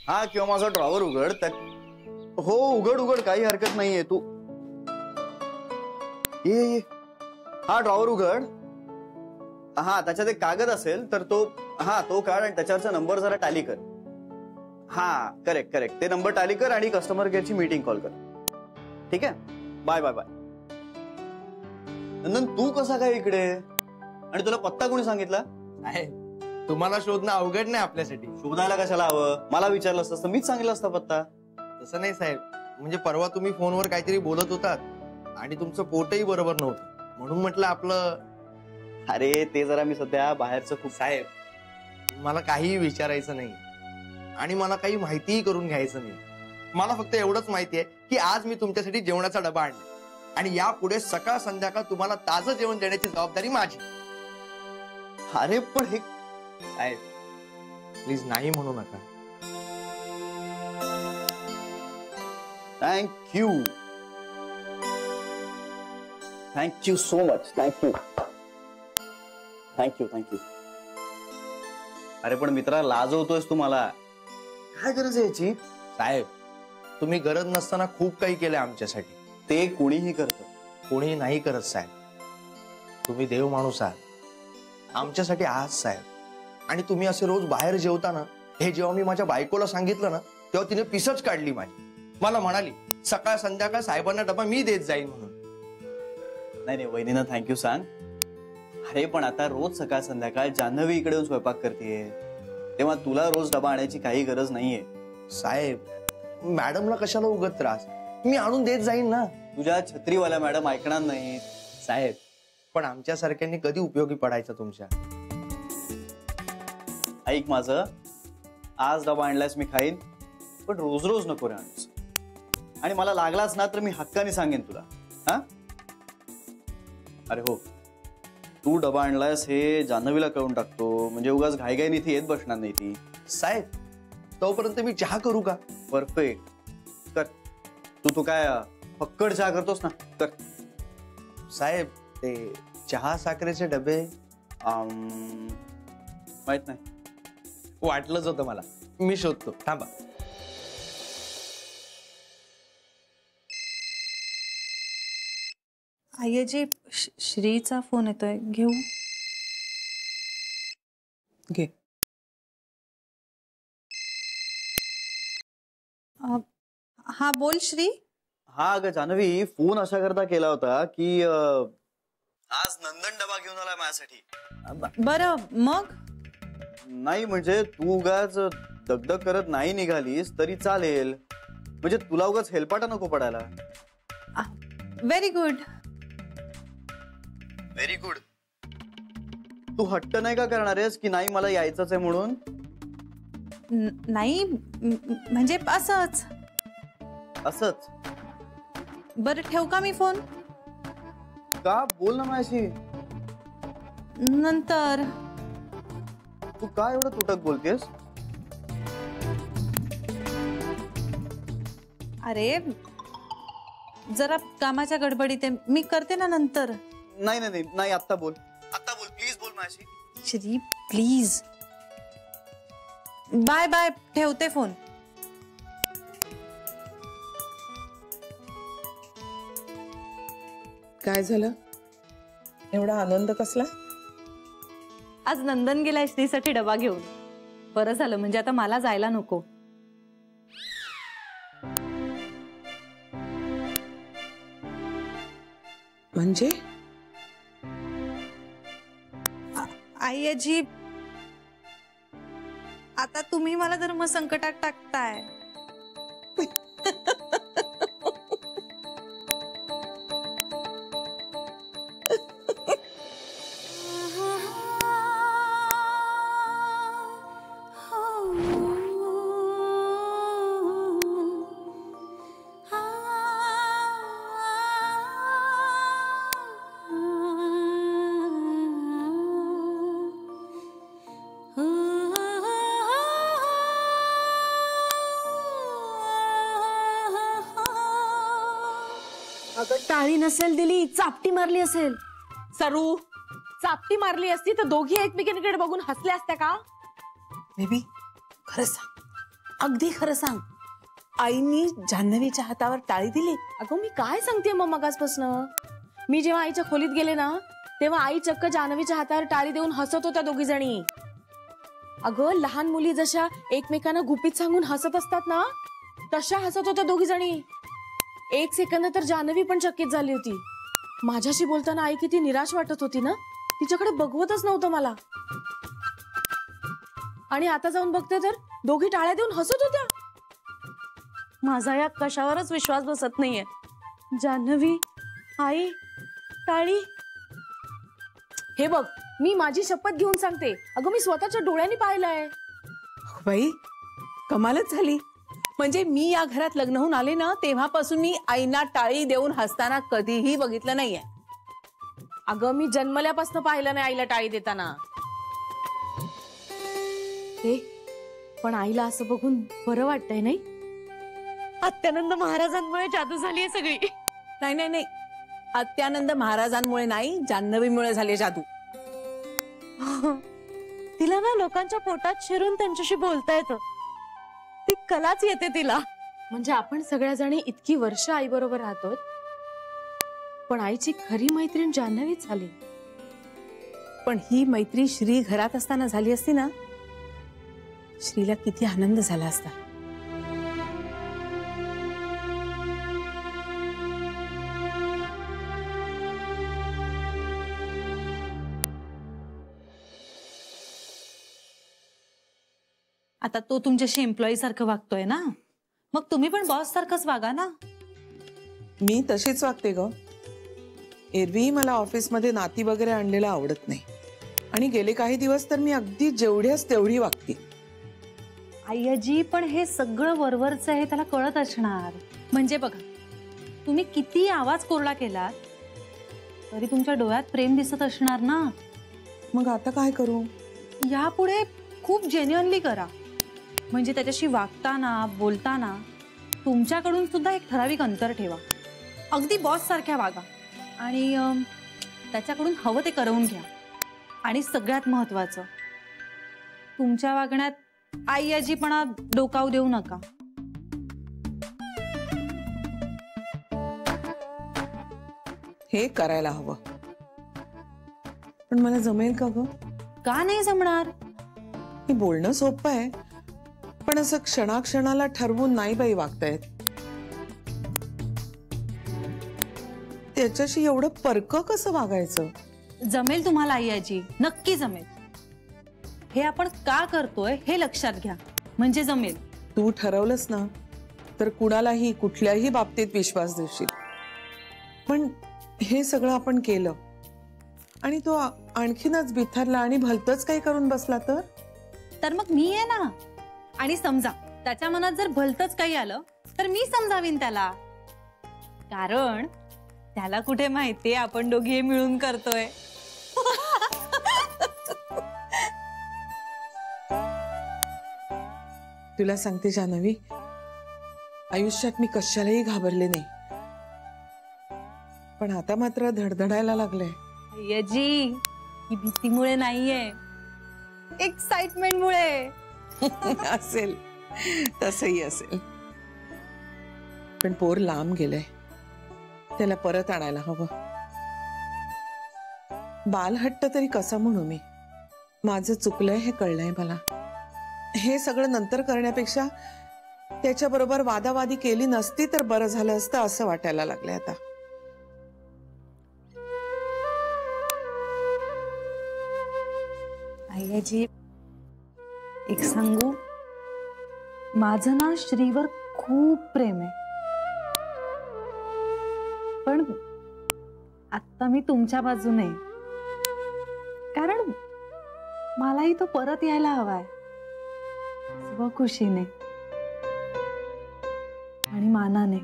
हा किंवा माझा ड्रॉवर उघड. हो उघड उघड, काही हरकत नाहीये. तू ये. हा ड्रॉवर उघड. हा त्याच्यात एक कागद असेल तर तो काढ आणि त्याच्यावरचा नंबर जरा टॅली कर. हा करेक्ट. ते नंबर टॅली कर आणि कस्टमर केअरची मीटिंग कॉल कर. ठीक आहे. बाय. नंदन तू कसा काय इकडे आणि तुला पत्ता कोणी सांगितला? तुम्हाला शोधणं अवघड नाही आपल्यासाठी. शोधायला कशाला हवं? मला विचारलं असतं मीच सांगितलं असतं पत्ता. तसं नाही साहेब, म्हणजे परवा तुम्ही फोनवर काहीतरी बोलत होतात आणि तुमचं पोटही बरोबर नव्हतं म्हणून म्हटलं आपलं. अरे ते जरा मी सध्या बाहेरचं खूप. साहेब मला काहीही विचारायचं नाही आणि मला काही माहितीही करून घ्यायचं नाही. मला फक्त एवढंच माहिती आहे की आज मी तुमच्यासाठी जेवणाचा डबा आणला आणि यापुढे सकाळ संध्याकाळ तुम्हाला ताजं जेवण देण्याची जबाबदारी माझी. अरे पण हे साहेब प्लीज नाही म्हणू नका. Thank you so much. थँक्यू. अरे पण मित्रा लाजवतोयस तू मला. काय गरज आहे याची? साहेब तुम्ही गरज नसताना खूप काही केलं आमच्यासाठी. ते कोणीही करतं. कोणी नाही करत साहेब. तुम्ही देव माणूस आहात आमच्यासाठी आहात साहेब. आणि तुम्ही असे रोज बाहेर जेवताना हे जेव्हा मी माझ्या बायकोला सांगितलं ना तेव्हा तिने पिसच काढली माझी. मला म्हणाली सकाळ संध्याकाळ साहेबांना डबा मी देत जाईन म्हणून. नाही वहिनींना थँक्यू सांग. अरे पण आता रोज सकाळ संध्याकाळ जान्हवी इकडे येऊन स्वयंपाक करतेय तेव्हा तुला रोज डबा आणायची काही गरज नाहीये. साहेब मॅडमला कशाला उगत त्रास, मी आणून देत जाईन ना. तुझ्या छत्रीवाल्या मॅडम ऐकणार नाहीत. साहेब पण आमच्या सारख्यांनी कधी उपयोगी पडायचं तुमच्या. ऐक माझं, आज डबा आणलास मी खाईन पण रोज रोज नको रे आणूस. आणि मला लागलाच ना तर मी हक्काने सांगेन तुला. हा अरे हो तू डबा आणलायस हे जान्हवीला कळून टाकतो म्हणजे उगाच घाईघाईने इथे येत बसणार नाही ती. साहेब तोपर्यंत मी चहा करू का? परफेक्ट कर. तू काय फक्कड चहा करतोस ना? कर. साहेब ते चहा साखरेचे डबे माहित नाही. वाटलंच होतं मला. मी शोधतो थांबा. आय्याजी श्रीचा फोन येतोय, घेऊ? घे. हा बोल श्री. हा अगं जान्हवी फोन अशा करता केला होता की आज नंदन डबा घेऊन आला माझ्यासाठी. बरं मग? नाही म्हणजे तू उगाच दगदग करत नाही निघालीस तरी चालेल. म्हणजे तुला उगाच हेलपाटा नको पडायला. Very good. Very good. तू हट्ट नाही का करणार आहेस की नाही मला यायचंच आहे म्हणून? नाही म्हणजे असंच. असंच? बरं ठेवू का मी फोन? का? बोल ना माझ्याशी. नंतर. तू काय एवढं तुटक बोलतेस? अरे जरा कामाच्या गडबडीत आहे, मी करते ना नंतर. नाही आत्ता बोल. आत्ता बोल प्लीज. बोल माझ्याशी. श्री प्लीज. Bye bye. ठेवते फोन. काय झालं? एवढा आनंद कसला? आज नंदन गेलाय श्रीसाठी डबा घेऊन. बरं झालं म्हणजे आता मला जायला नको. म्हणजे? आईजी आता तुम्ही मला धर्म संकटात टाकताय. टाळी नसेल दिली, चापटी मारली असेल. सरू चापटी मारली असती तर दोघी एकमेकांकडे बघून हसल्या असत्या का? बेबी खरंच सांग अगदी खरं सांग, आईनी जान्हवीच्या हातावर टाळी दिली. अगं मी काय सांगते मग मगासपासनं. मी जेव्हा आईच्या खोलीत गेले ना, तेव्हा आई चक्क जान्हवीच्या हातावर टाळी देऊन हसत होत्या दोघी जणी. अगं लहान मुली जशा एकमेकांना गुपित सांगून हसत असतात ना, तशा हसत होत्या दोघी जणी. 1 सेकंद तर जान्हवी पण चकित झाली होती. माझ्याशी बोलताना आई किती निराश वाटत होती ना, तिच्याकडे बघवतच नव्हतं मला. आणि आता जाऊन बघते तर दोघी टाळ्या देऊन हसत होत्या. माझा या कशावरच विश्वास बसत नाहीये. जान्हवी, आई, टाळी. हे बघ, मी माझी शपथ घेऊन सांगते, अगं मी स्वतःच्या डोळ्यांनी पाहिलंय. अगं बाई, कमालच झाली. म्हणजे मी या घरात लग्न होऊन आले ना, तेव्हापासून मी आईना टाळी देऊन हसताना कधीही बघितलं नाहीये. अगं मी जन्मल्यापासून पाहिलं नाही आईला टाळी देताना. हे पण आईला असं बघून बरं वाटतंय नाही? अत्यानंद महाराजांमुळे जादू झालीये सगळी. नाही नाही नाही, अत्यानंद महाराजांमुळे नाही, जान्हवीमुळे झाली जादू. तिला ना लोकांच्या पोटात शिरून त्यांच्याशी बोलता येतं. ती कलाच येते तिला. म्हणजे आपण सगळ्या जणी इतकी वर्ष आई बरोबर राहतोय, पण आईची खरी मैत्रीण जान्हवीच झाली. पण ही मैत्री श्री घरात असताना झाली असती ना, श्रीला किती आनंद झाला असता. आता तो तुमच्याशी एम्प्लॉई सारखं वागतोय ना, मग तुम्ही पण बॉस सारखंच वागा ना. मी तशीच वागते ग. एरवी मला ऑफिसमध्ये नाती वगैरे आणलेलं आवडत नाही, आणि गेले काही दिवस तर मी अगदी जेवढ्याच तेवढी वागते. आय्याजी, पण हे सगळं वरवरचं आहे, त्याला कळत असणार. म्हणजे बघा, तुम्ही किती आवाज कोरडा केलात तरी तुमच्या डोळ्यात प्रेम दिसत असणार ना. मग आता काय करू? यापुढे खूप जेन्युअनली करा. म्हणजे त्याच्याशी वागताना बोलताना तुमच्याकडून सुद्धा एक ठराविक अंतर ठेवा. अगदी बॉस सारख्या वागा आणि त्याच्याकडून हवं ते करवून घ्या. आणि सगळ्यात महत्वाचं, तुमच्या वागण्यात आईयाजीपणा डोकावू देऊ नका. हे करायला हवं, पण मला जमेल का ग? का नाही जमणार? हे बोलणं सोपं आहे, पण असं क्षणाक्षणाला ठरवून नाही बाई वागता येत. त्याच्याशी एवढं परक कसं वागायचं? जमेल तुम्हाला आईयाजी, नक्की जमेल. हे आपण का करतोय हे लक्षात घ्या, म्हणजे जमेल. तू ठरवलंस ना तर कुणालाही कुठल्याही बाबतीत विश्वास देशील. पण हे सगळं आपण केलं आणि तो आणखीनच बिथरला आणि भलतच काही करून बसला तर मग मी आहे ना. आणि समजा त्याच्या मनात जर भलतच काही आलं तर मी समजावीन त्याला. कारण त्याला कुठे माहितीये आपण दोघे मिळून करतोय. तुला सांगते जान्हवी, आयुष्यात मी कशालाही घाबरले नाही, पण आता मात्र धडधडायला लागलंय. आय्याजी, ही भीतीमुळे नाहीये, एक्साइटमेंटमुळे. असेल, तसही असेल, पण पोर लांब गेलंय, त्याला परत आणायला हवं. बालहट्ट तरी कसा म्हणू मी? माझं चुकलंय हे कळलंय मला. हे सगळं नंतर करण्यापेक्षा त्याच्याबरोबर वादावादी केली नसती तर बरं झालं असतं असं वाटायला लागलंय आता. आय्याजी, एक सांगू, माझं ना श्रीवर खूप प्रेम आहे, पण आता मी तुमच्या बाजूने, कारण मलाही तो परत यायला हवाय स्वखुशीने आणि मानाने.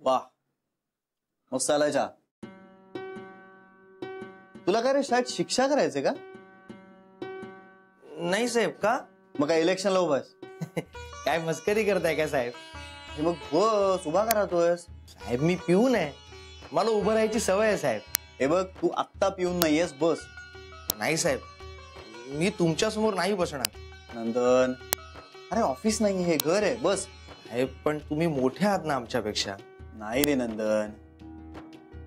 वाह, मस्त आलाय चहा. तुला काय रे शाळेत शिक्षा करायचे का? नाही साहेब. का? मग काय इलेक्शनला उभास? काय मस्करी करताय का साहेब? हे मग बस उभा का राहतोयस? साहेब मी पिऊन आहे, मला उभं राहायची सवय आहे साहेब. हे बघ तू आत्ता पिऊन नाहीयेस, बस. नाही साहेब, मी तुमच्या समोर नाही बसणार. नंदन, अरे ऑफिस नाही, हे घर आहे, बस. साहेब पण तुम्ही मोठे आहात ना आमच्यापेक्षा. नाही रे नंदन,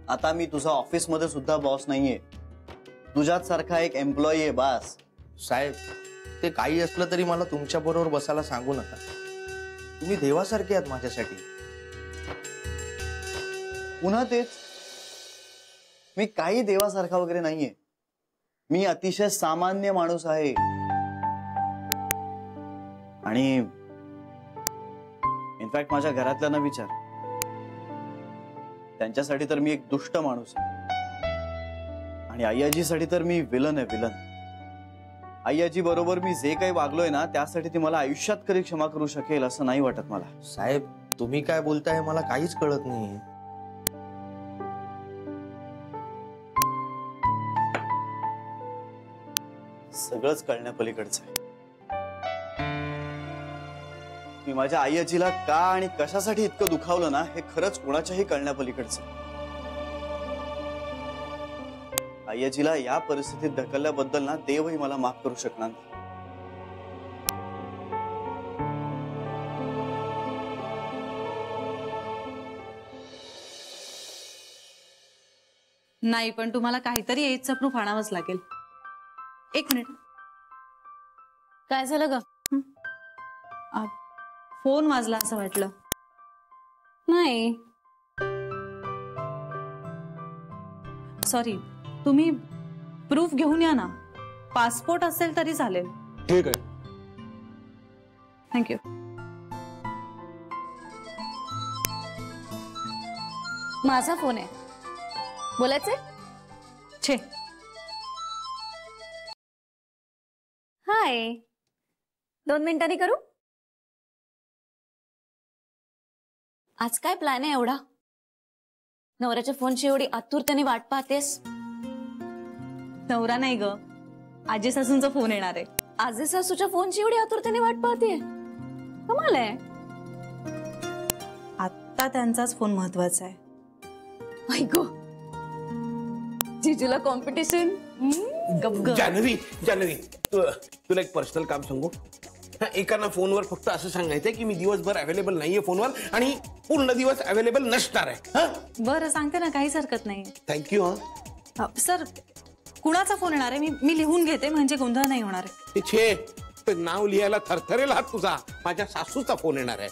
आता मी तुझा ऑफिस मध्ये सुद्धा बॉस नाहीये, तुझ्यात सारखा एक एम्प्लॉई आहे, बास. साहेब ते काही असलं तरी मला तुमच्या बरोबर बसायला सांगू नका. तुम्ही देवासारखे आहात माझ्यासाठी. पुन्हा तेच, मी काही देवासारखा वगैरे नाहीये, मी अतिशय सामान्य माणूस आहे. आणि इनफॅक्ट माझ्या घरातल्यांना विचार, त्यांच्यासाठी तर मी एक दुष्ट माणूस आहे. आणि आय्याजीसाठी तर मी विलन आहे, विलन. आय्याजी बरोबर मी जे काही वागलोय ना, त्यासाठी ती मला आयुष्यात कधी क्षमा करू शकेल असं नाही वाटत मला. साहेब तुम्ही काय बोलताय मला काहीच कळत नाही. सगळंच कळण्यापलीकडचं आहे. मी माझ्या आय्याजीला का आणि कशासाठी इतकं दुखावलं ना, हे खरंच कोणाच्याही कळण्यापलीकडचं. आय्याजीला या परिस्थितीत ढकलल्याबद्दल ना देवही मला माफ करू शकणार नाही. नाही, पण तुम्हाला काहीतरी एजचा प्रूफ आणावंच लागेल. एक मिनिट. काय झालं ग? फोन वाजला असं वाटलं. नाही. सॉरी, तुम्ही प्रूफ घेऊन या ना. पासपोर्ट असेल तरी चालेल. ठीक आहे. थँक्यू. माझा फोन आहे, बोलायचंय? छे, हाय, 2 मिनिटांनी करू? आज काय प्लॅन आहे एवढा? नवऱ्याच्या फोनची एवढी आतुरतेने वाट पाहतेस? नवरा नाही ग, आजी सासूंचा फोन येणार आहे. आजी सासूच्या फोनची एवढी आतुरतेने वाट पाहते, कमाल आहे. आता त्यांचाच फोन महत्वाचा आहे. ऐको, जिजूला कॉम्पिटिशन. जान्हवी जान्हवी, तुला एक पर्सनल काम सांगू. एकाना फोनवर फक्त असं सांगायचंय की मी दिवसभर अवेलेबल नाहीये फोनवर आणि पूर्ण दिवस अवेलेबल नसणार आहे. बरं सांगते ना, काहीच हरकत नाही. थँक्यू. सर, कुणाचा फोन येणार आहे? मी लिहून घेते, म्हणजे गोंधळ नाही होणार आहे. छे, ते नाव लिहायला थरथरेल हात तुझा. माझ्या सासूचा फोन येणार आहे.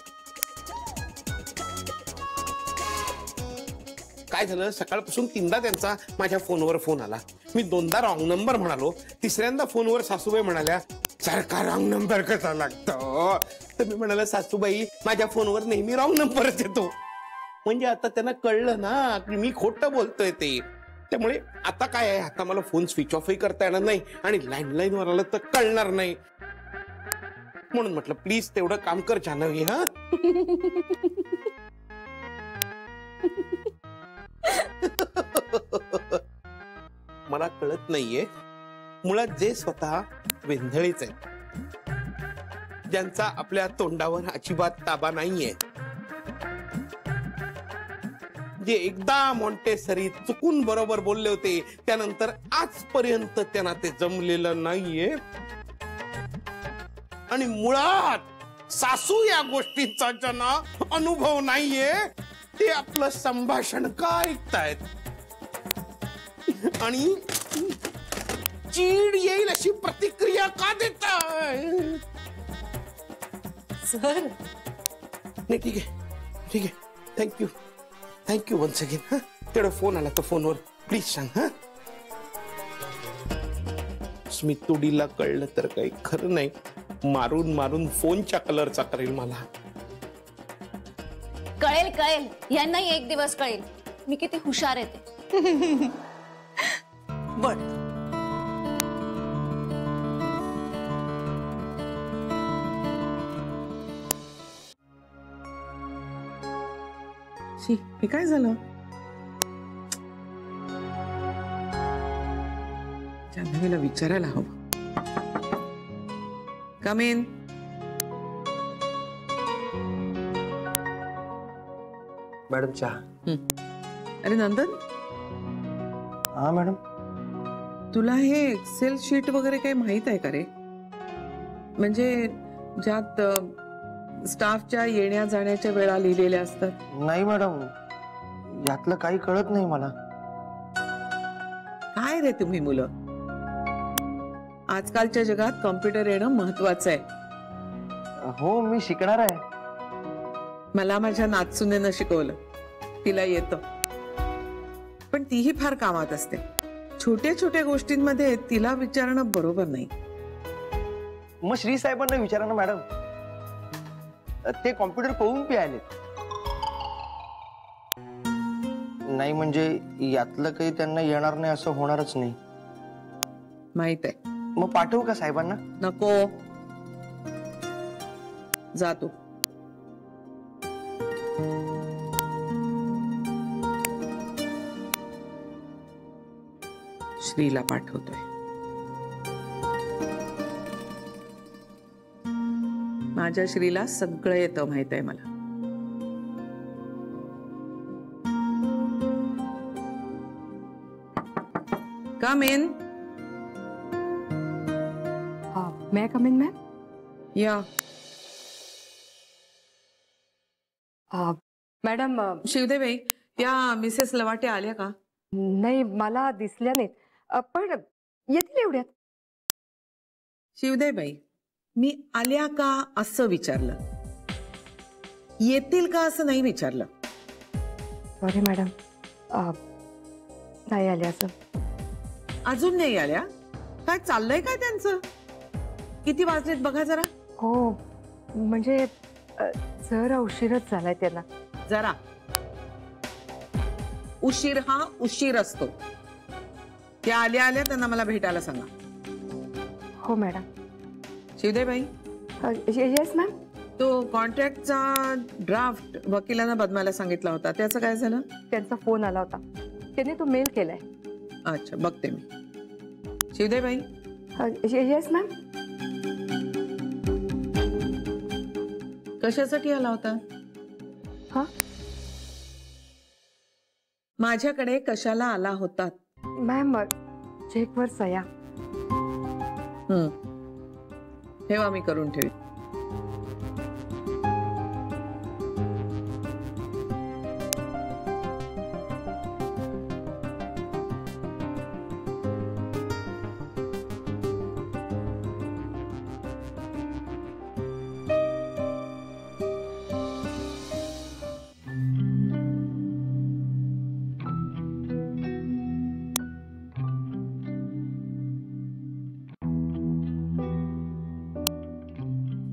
काय झालं, सकाळपासून 3दा त्यांचा माझ्या फोनवर फोन आला. मी 2दा रॉंग नंबर म्हणालो. 3ऱ्यांदा फोनवर सासूबाई म्हणाल्या, सारखा रॉंग नंबर कसा लागतो? तर मी म्हणाला, सासूबाई माझ्या फोनवर नेहमी रॉंग नंबरच येतो. म्हणजे आता त्यांना कळलं ना की मी खोटं बोलतोय ते. त्यामुळे आता काय आहे, आता मला फोन स्विच ऑफही करता येणार नाही आणि लँडलाईन वर आलं तर कळणार नाही. म्हणून म्हटलं प्लीज तेवढं काम कर जान्हवी. हा मला कळत नाहीये, मुळात जे स्वतः वेंधळीच आहेत, ज्यांचा आपल्या तोंडावर अजिबात ताबा नाहीये, जे एकदा मॉन्टेसरी चुकून बरोबर बोलले होते, त्यानंतर आजपर्यंत त्यांना ते जमलेलं नाहीये. आणि मुळात सासू या गोष्टींचा ज्यांना अनुभव नाहीये, ते आपलं संभाषण का ऐकतायत आणि चीड येईल अशी प्रतिक्रिया का देतायत? सर, नाही ठीक आहे, ठीक आहे. Thank you once again. हा, तेवढा फोन आला तर फोनवर प्लीज सांग. हा, स्मितुडीला कळलं तर काही खरं नाही. मारून मारून फोनच्या कलरचा करेल मला. कळेल कळेल, यांनाही एक दिवस कळेल मी किती हुशार आहे ते. बर. हे काय झालं? जान्हवीला विचारायला हवं. कम इन. मॅडम चहा. अरे नंदन, हा मॅडम. तुला हे एक्सेल शीट वगैरे काही माहित आहे का रे? म्हणजे ज्यात स्टाफच्या येण्या जाण्याच्या वेळा लिहिलेल्या असतात. नाही मॅडम, यातलं काही कळत नाही मला. काय रे तुम्ही मुलं, आजकालच्या जगात कॉम्प्युटर येणं महत्वाचं आहे. हो, मी शिकणार आहे. मला माझ्या नातसूनेनं शिकवलं, तिला येतं, पण तीही फार कामात असते. छोट्या छोट्या गोष्टींमध्ये तिला विचारणं बरोबर नाही. मग श्री साहेबांना विचारा ना मॅडम, ते कॉम्प्युटर पळून पियाले. नाही म्हणजे यातलं काही त्यांना येणार नाही असं होणारच नाही. माहित आहे. मग पाठवू का साहेबांना? नको, जातो. श्रीला पाठवतोय. माझ्या श्रीला सगळं येतं, माहित आहे मला. कम इन. मैं कम इन मैम? या. मॅडम शिवदेवी, या मिसेस लवाटे आल्या का? नाही, मला दिसल्या नाहीत, पण येतील एवढ्यात. शिवदेबाई, मी आल्या का असं विचारलं, येतील का असं नाही विचारलं. सॉरी मॅडम, नाही आल्या असं. अजून नाही आल्या? काय चाललंय काय त्यांचं? किती वाजलेत बघा जरा. हो, म्हणजे जरा उशीरच झालाय त्यांना. जरा उशीर हा उशीर असतो. त्या आल्या आल्या त्यांना मला भेटायला सांगा. हो मॅडम. शिवदेबाई, yes ma'am. तो कॉन्ट्रॅक्टचा ड्राफ्ट वकिलांना बदमायला सांगितला होता, त्याचं काय झालं? त्यांचा फोन आला होता, त्यांनी तो मेल केलाय. अच्छा, बघते मी. शिवदेबाई. Yes ma'am. कशासाठी आला होता? हा, माझ्याकडे कशाला आला होता? मॅम, चेकवर सह्या. ठेवा, मी करून ठेवी.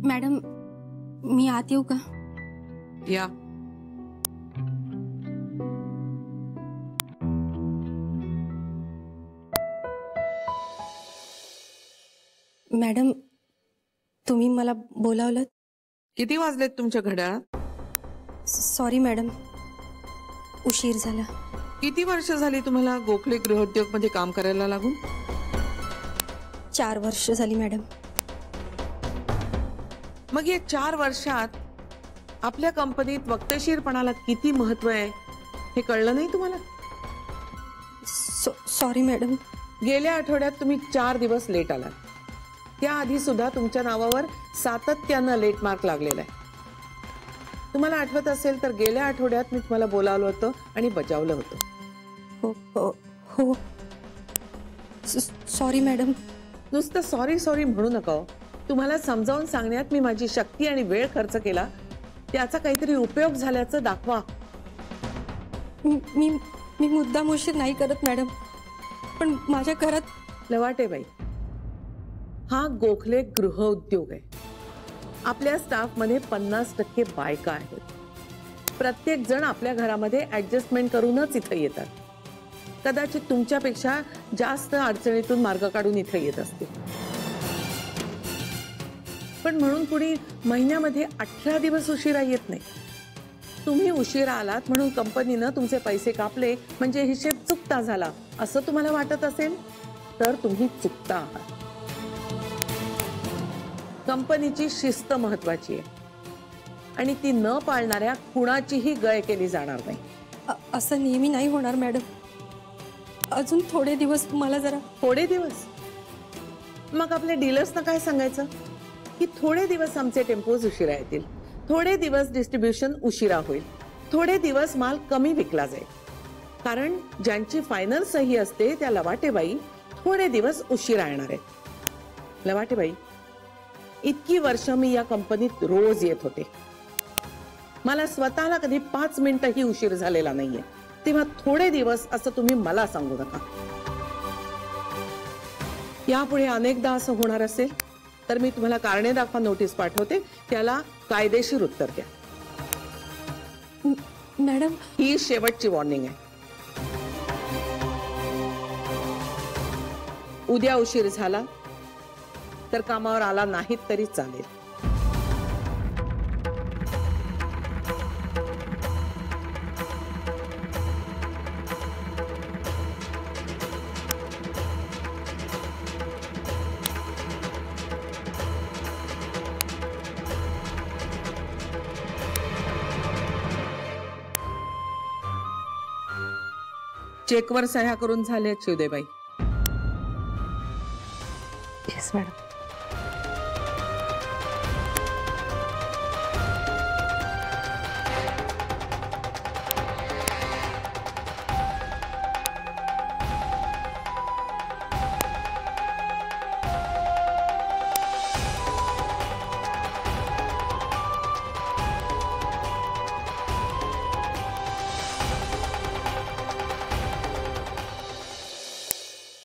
मॅडम, मी आत येऊ का? या. मॅडम, तुम्ही मला बोलावलं? किती वाजलेत तुमच्या घड्याळात? सॉरी मॅडम, उशीर झाला. किती वर्ष झाली तुम्हाला गोखले गृहोद्योग मध्ये काम करायला लागून? 4 वर्ष झाली मॅडम. मग या 4 वर्षात आपल्या कंपनीत वक्तशीरपणाला किती महत्व आहे हे कळलं नाही तुम्हाला? Sorry madam. गेल्या आठवड्यात तुम्ही 4 दिवस लेट आलात. त्याआधी सुद्धा तुमच्या नावावर सातत्यानं लेट मार्क लागलेला आहे. तुम्हाला आठवत असेल तर गेल्या आठवड्यात मी तुम्हाला बोलावलं होतं आणि बजावलं होतं. हो, सॉरी मॅडम. नुसतं सॉरी सॉरी म्हणू नका. तुम्हाला समजावून सांगण्यात मी माझी शक्ती आणि वेळ खर्च केला, त्याचा काहीतरी उपयोग झाल्याचं दाखवा. मी मुद्दाम उशीर नाही करत मॅडम, पण माझ्या घरात. लवाटे बाई, हा गोखले गृहउद्योग आहे. आपल्या स्टाफ मध्ये 50% बायका आहेत. प्रत्येक जण आपल्या घरामध्ये ऍडजस्टमेंट करूनच इथे येतात. कदाचित तुमच्यापेक्षा जास्त अडचणीतून मार्ग काढून इथे येत असतील. पण म्हणून कुणी महिन्यामध्ये 18 दिवस उशिरा येत नाही. तुम्ही उशिरा आलात म्हणून कंपनीनं तुमचे पैसे कापले म्हणजे हिशेब चुकता झाला असं तुम्हाला वाटत असेल तर तुम्ही चुकता आहात. कंपनीची शिस्त महत्वाची आहे आणि ती न पाळणाऱ्या कुणाचीही गय केली जाणार नाही. असं नेहमी नाही होणार मॅडम. अजून थोडे दिवस मला जरा. थोडे दिवस? मग आपल्या डीलर्सना काय सांगायचं की थोडे दिवस आमचे टेम्पोज उशिरा येतील, थोडे दिवस डिस्ट्रीब्युशन उशिरा होईल, थोडे दिवस माल कमी विकला जाईल. कारण ज्यांची फायनल सही असते त्या लवाटेबाई थोडे दिवस उशिरा येणार आहेत. लवाटेबाई, इतकी वर्ष मी या कंपनीत रोज येत होते, मला स्वतःला कधी 5 मिनिटही उशीर झालेला नाहीये. तेव्हा थोडे दिवस असं तुम्ही मला सांगू नका. यापुढे अनेकदा असं होणार असेल तर मी तुम्हाला कारणे दाखवा नोटीस पाठवते, त्याला कायदेशीर उत्तर द्या. मॅडम, ही शेवटची वॉर्निंग आहे. उद्या उशीर झाला तर कामावर आला नाहीत तरी चालेल. चेकवर सह्या करून झाल्या शिवदेबाई? Yes madam.